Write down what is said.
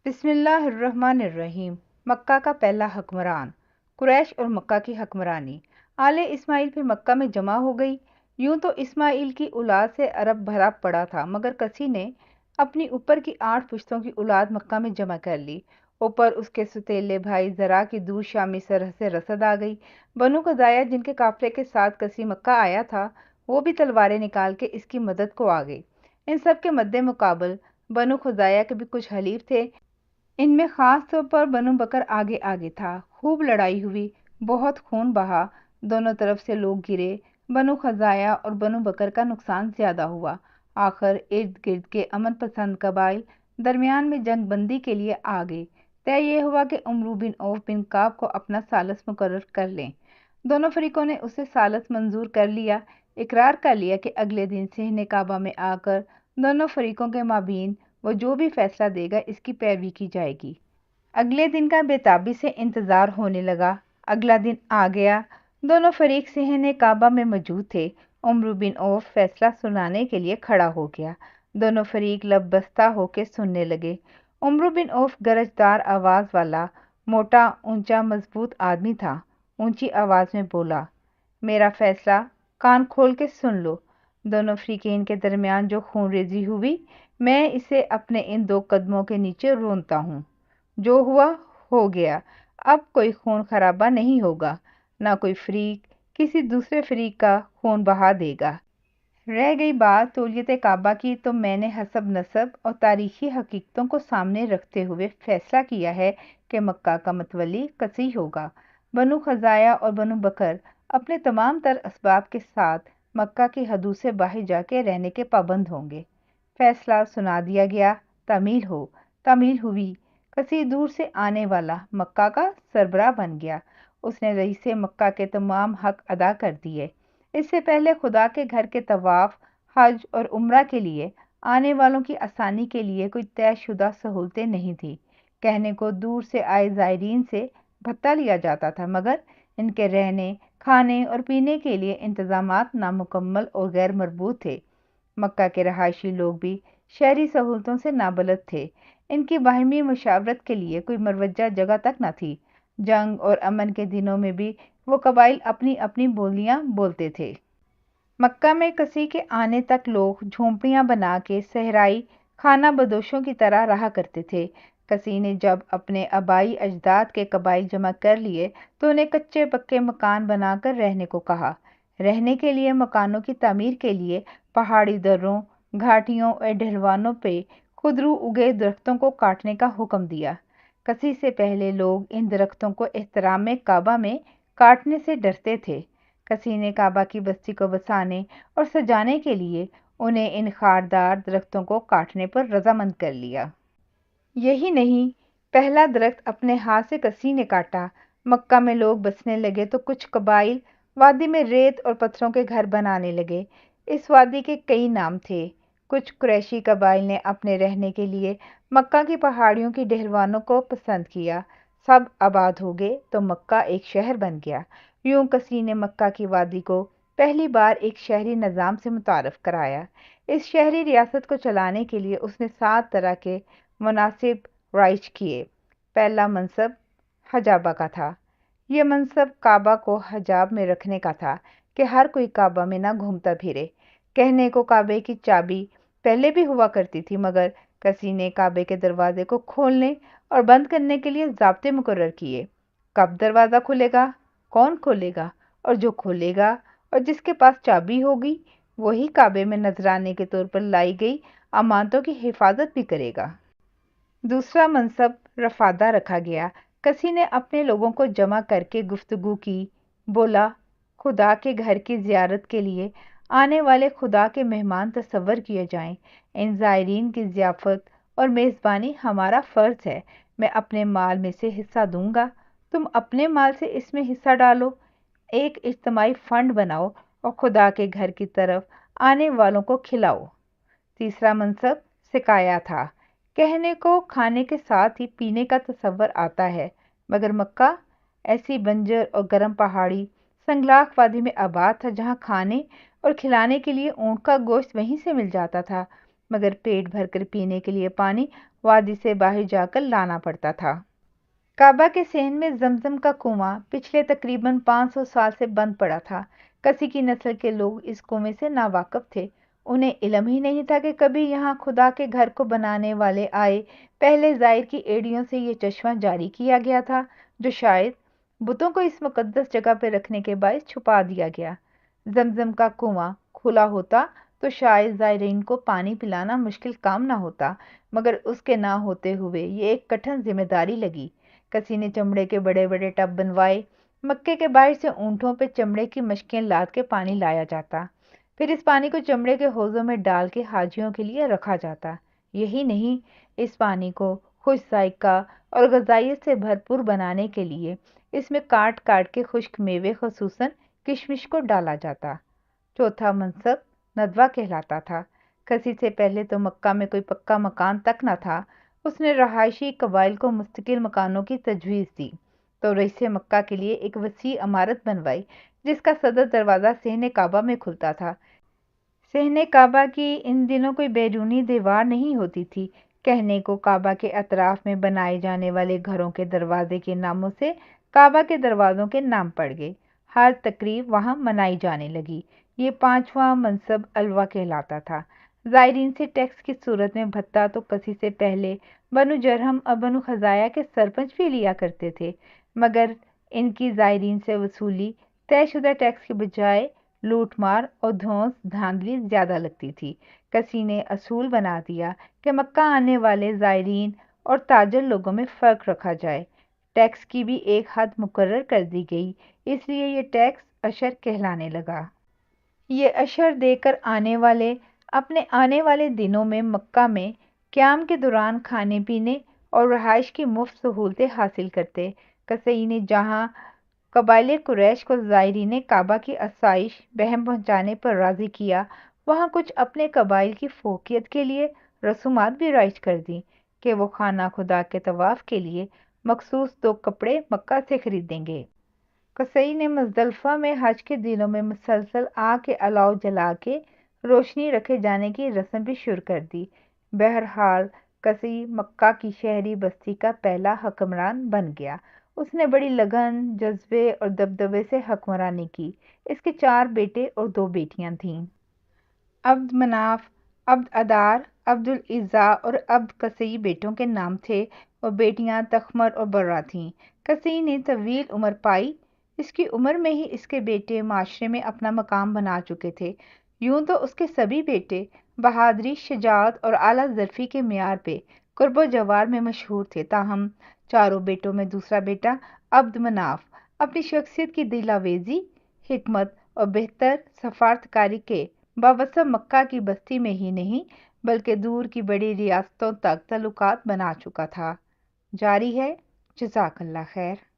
بسم اللہ الرحمن الرحیم۔ مکہ کا پہلا حکمران۔ قریش اور مکہ کی حکمرانی۔ آل اسماعیل پھر مکہ میں جمع ہو گئی۔ یوں تو اسماعیل کی اولاد سے عرب بھرا پڑا تھا، مگر کسی نے اپنی اوپر کی 8 پشتوں کی اولاد مکہ میں جمع کر لی۔ اوپر اس کے ستیلے بھائی زرع کی دور شامی سرحد سے رسد آ گئی۔ بنو قزاعہ جن کے قافلے کے ساتھ کسی مکہ آیا تھا، وہ بھی تلواریں نکال کے اس کی مدد کو آ گئے۔ ان سب کے مد مقابل بنو قزاعہ کے بھی کچھ حلیف تھے۔ ان میں خاص طور پر بنو بکر آگے آگے تھا۔ خوب لڑائی ہوئی، بہت خون بہا، دونوں طرف سے لوگ گرے۔ بنو قزاعہ اور بنو بکر کا نقصان زیادہ ہوا۔ آخر ارد گرد کے امن پسند قبائل درمیان میں جنگ بندی کے لیے آ گئے۔ طے یہ ہوا کہ عمرو بن عوف بن کعب کو اپنا ثالث مقرر کر لیں۔ دونوں فریقوں نے اسے ثالث منظور کر لیا۔ اقرار کر لیا کہ اگلے دن صحن کعبہ میں آ کر دونوں فریقوں کے مابین وہ جو بھی فیصلہ دے گا اس کی پیروی کی جائے گی۔ اگلے دن کا بے تابی سے انتظار ہونے لگا۔ اگلا دن آ گیا۔ دونوں فریق صحن کعبہ میں موجود تھے۔ عمرو بن عوف فیصلہ سنانے کے لیے کھڑا ہو گیا۔ دونوں فریق لب بستہ ہو کے سننے لگے۔ عمرو بن عوف گرجدار آواز والا، موٹا، اونچا، مضبوط آدمی تھا۔ اونچی آواز میں بولا، میرا فیصلہ کان کھول کے سن لو۔ دونوں فریقین کے درمیان جو خون ریزی ہوئی، میں اسے اپنے ان 2 قدموں کے نیچے رونتا ہوں۔ جو ہوا ہو گیا، اب کوئی خون خرابہ نہیں ہوگا، نہ کوئی فریق کسی دوسرے فریق کا خون بہا دے گا۔ رہ گئی بات تولیت کعبہ کی، تو میں نے حسب نسب اور تاریخی حقیقتوں کو سامنے رکھتے ہوئے فیصلہ کیا ہے کہ مکہ کا متولی قصی ہوگا۔ بنو قزاعہ اور بنو بکر اپنے تمام تر اسباب کے ساتھ مکہ کی حدود سے باہر جا کے رہنے کے پابند ہوں گے۔ فیصلہ سنا دیا گیا۔ تعمیل ہوئی۔ کسی دور سے آنے والا مکہ کا سربراہ بن گیا۔ اس نے رئیس مکہ کے تمام حق ادا کر دیے۔ اس سے پہلے خدا کے گھر کے طواف، حج اور عمرہ کے لیے آنے والوں کی آسانی کے لیے کوئی طے شدہ سہولتیں نہیں تھیں۔ کہنے کو دور سے آئے زائرین سے بھتہ لیا جاتا تھا، مگر ان کے رہنے، کھانے اور پینے کے لیے انتظامات نامکمل اور غیر مربوط تھے۔ مکہ کے رہائشی لوگ بھی شہری سہولتوں سے نابلد تھے۔ ان کی باہمی مشاورت کے لیے کوئی مروجہ جگہ تک نہ تھی۔ جنگ اور امن کے دنوں میں بھی وہ قبائل اپنی اپنی بولیاں بولتے تھے۔ مکہ میں کسی کے آنے تک لوگ جھونپڑیاں بنا کے صحرائی خانہ بدوشوں کی طرح رہا کرتے تھے۔ کسی نے جب اپنے آبائی اجداد کے قبائل جمع کر لیے تو انہیں کچے پکے مکان بنا کر رہنے کو کہا۔ رہنے کے لیے مکانوں کی تعمیر کے لیے پہاڑی دروں، گھاٹیوں اور ڈھلوانوں پہ خودرو اگے درختوں کو کاٹنے کا حکم دیا۔ کسی سے پہلے لوگ ان درختوں کو احترام کعبہ میں کاٹنے سے ڈرتے تھے۔ کسی نے کعبہ کی بستی کو بسانے اور سجانے کے لیے انہیں ان خاردار درختوں کو کاٹنے پر رضامند کر لیا۔ یہی نہیں، پہلا درخت اپنے ہاتھ سے کسی نے کاٹا۔ مکہ میں لوگ بسنے لگے تو کچھ قبائل وادی میں ریت اور پتھروں کے گھر بنانے لگے۔ اس وادی کے کئی نام تھے۔ کچھ قریشی قبائل نے اپنے رہنے کے لیے مکہ کی پہاڑیوں کی ڈھلوانوں کو پسند کیا۔ سب آباد ہو گئے تو مکہ ایک شہر بن گیا۔ یوں کسی نے مکہ کی وادی کو پہلی بار ایک شہری نظام سے متعارف کرایا۔ اس شہری ریاست کو چلانے کے لیے اس نے 7 طرح کے مناصب رائج کیے۔ پہلا منصب حجابہ کا تھا۔ یہ منصب کعبہ کو حجاب میں رکھنے کا تھا کہ ہر کوئی کعبہ میں نہ گھومتا پھرے۔ کہنے کو کعبے کی چابی پہلے بھی ہوا کرتی تھی، مگر کسی نے کعبے کے دروازے کو کھولنے اور بند کرنے کے لیے ضابطے مقرر کیے۔ کب دروازہ کھلے گا، کون کھولے گا، اور جو کھولے گا اور جس کے پاس چابی ہوگی وہی کعبے میں نذرانے کے طور پر لائی گئی امانتوں کی حفاظت بھی کرے گا۔ دوسرا منصب رفادہ رکھا گیا۔ کسی نے اپنے لوگوں کو جمع کر کے گفتگو کی۔ بولا، خدا کے گھر کی زیارت کے لیے آنے والے خدا کے مہمان تصور کیے جائیں۔ ان زائرین کی ضیافت اور میزبانی ہمارا فرض ہے۔ میں اپنے مال میں سے حصہ دوں گا، تم اپنے مال سے اس میں حصہ ڈالو۔ ایک اجتماعی فنڈ بناؤ اور خدا کے گھر کی طرف آنے والوں کو کھلاؤ۔ تیسرا منصب سقایا تھا۔ کہنے کو کھانے کے ساتھ ہی پینے کا تصور آتا ہے، مگر مکہ ایسی بنجر اور گرم پہاڑی سنگلاخ وادی میں آباد تھا جہاں کھانے اور کھلانے کے لیے اونٹ کا گوشت وہیں سے مل جاتا تھا۔ مگر پیٹ بھر کر پینے کے لیے پانی وادی سے باہر جا کر لانا پڑتا تھا۔ کعبہ کے صحن میں زمزم کا کنواں پچھلے تقریباً 500 سال سے بند پڑا تھا۔ کسی کی نسل کے لوگ اس کنویں سے ناواقف تھے۔ انہیں علم ہی نہیں تھا کہ کبھی یہاں خدا کے گھر کو بنانے والے آئے پہلے زائر کی ایڑیوں سے یہ چشمہ جاری کیا گیا تھا، جو شاید بتوں کو اس مقدس جگہ پہ رکھنے کے باعث چھپا دیا گیا۔ زمزم کا کنواں کھلا ہوتا تو شاید زائرین کو پانی پلانا مشکل کام نہ ہوتا، مگر اس کے نہ ہوتے ہوئے یہ ایک کٹھن ذمہ داری لگی۔ کسی نے چمڑے کے بڑے بڑے ٹب بنوائے۔ مکے کے باہر سے اونٹوں پہ چمڑے کی مشکیں لاد کے پانی لایا جاتا، پھر اس پانی کو چمڑے کے حوضوں میں ڈال کے حاجیوں کے لیے رکھا جاتا۔ یہی نہیں، اس پانی کو خوش ذائقہ اور غذائیت سے بھرپور بنانے کے لیے اس میں کاٹ کاٹ کے خشک میوے خصوصاً کشمش کو ڈالا جاتا۔ چوتھا منصب ندوہ کہلاتا تھا۔ کسی سے پہلے تو مکہ میں کوئی پکا مکان تک نہ تھا۔ اس نے رہائشی قبائل کو مستقل مکانوں کی تجویز دی تو رئیس مکہ کے لیے ایک وسیع عمارت بنوائی جس کا صدر دروازہ صحن کعبہ میں کھلتا تھا۔ صحن کعبہ کی ان دنوں کوئی بیرونی دیوار نہیں ہوتی تھی۔ کہنے کو کعبہ کے اطراف میں بنائے جانے والے گھروں کے دروازے کے ناموں سے کعبہ کے دروازوں کے نام پڑ گئے۔ ہر تقریب وہاں منائی جانے لگی۔ یہ پانچواں منصب الوا کہلاتا تھا۔ زائرین سے ٹیکس کی صورت میں بھتہ تو کسی سے پہلے بنو جرہم اور بنو خزاعہ کے سرپنچ بھی لیا کرتے تھے، مگر ان کی زائرین سے وصولی طے شدہ ٹیکس کے بجائے لوٹ مار اور دھونس دھاندلی زیادہ لگتی تھی۔ کسی نے اصول بنا دیا کہ مکہ آنے والے زائرین اور تاجر لوگوں میں فرق رکھا جائے۔ ٹیکس کی بھی ایک حد مقرر کر دی گئی، اس لیے یہ ٹیکس عشر کہلانے لگا۔ یہ عشر دے کر اپنے آنے والے دنوں میں مکہ میں قیام کے دوران کھانے پینے اور رہائش کی مفت سہولتیں حاصل کرتے۔ کسائی نے جہاں قبائل قریش کو زائرین کعبہ کی آسائش بہم پہنچانے پر راضی کیا، وہاں کچھ اپنے قبائل کی فوقیت کے لیے رسومات بھی رائج کر دیں کہ وہ خانہ خدا کے طواف کے لیے مخصوص 2 کپڑے مکہ سے خریدیں گے۔ قصائی نے مزدلفہ میں حج کے دنوں میں مسلسل آگ کے الاؤ جلا کے روشنی رکھے جانے کی رسم بھی شروع کر دی۔ بہرحال قصائی مکہ کی شہری بستی کا پہلا حکمران بن گیا۔ اس نے بڑی لگن، جذبے اور دبدبے سے حکمرانی کی۔ اس کے 4 بیٹے اور 2 بیٹیاں تھیں۔ عبد مناف، عبد ادار، عبد العزیٰ اور عبد قصی بیٹوں کے نام تھے اور بیٹیاں تخمر اور برہ تھیں۔ قصی نے طویل عمر پائی۔ اس کی عمر میں ہی اس کے بیٹے معاشرے میں اپنا مقام بنا چکے تھے۔ یوں تو اس کے سبھی بیٹے بہادری، شجاعت اور اعلیٰ ظرفی کے معیار پہ قرب و جوار میں مشہور تھے، تاہم چاروں بیٹوں میں دوسرا بیٹا عبد مناف اپنی شخصیت کی دل آویزی، حکمت اور بہتر سفارتکاری کے باواسطہ مکہ کی بستی میں ہی نہیں بلکہ دور کی بڑی ریاستوں تک تعلقات بنا چکا تھا۔ جاری ہے۔ جزاک اللہ خیر۔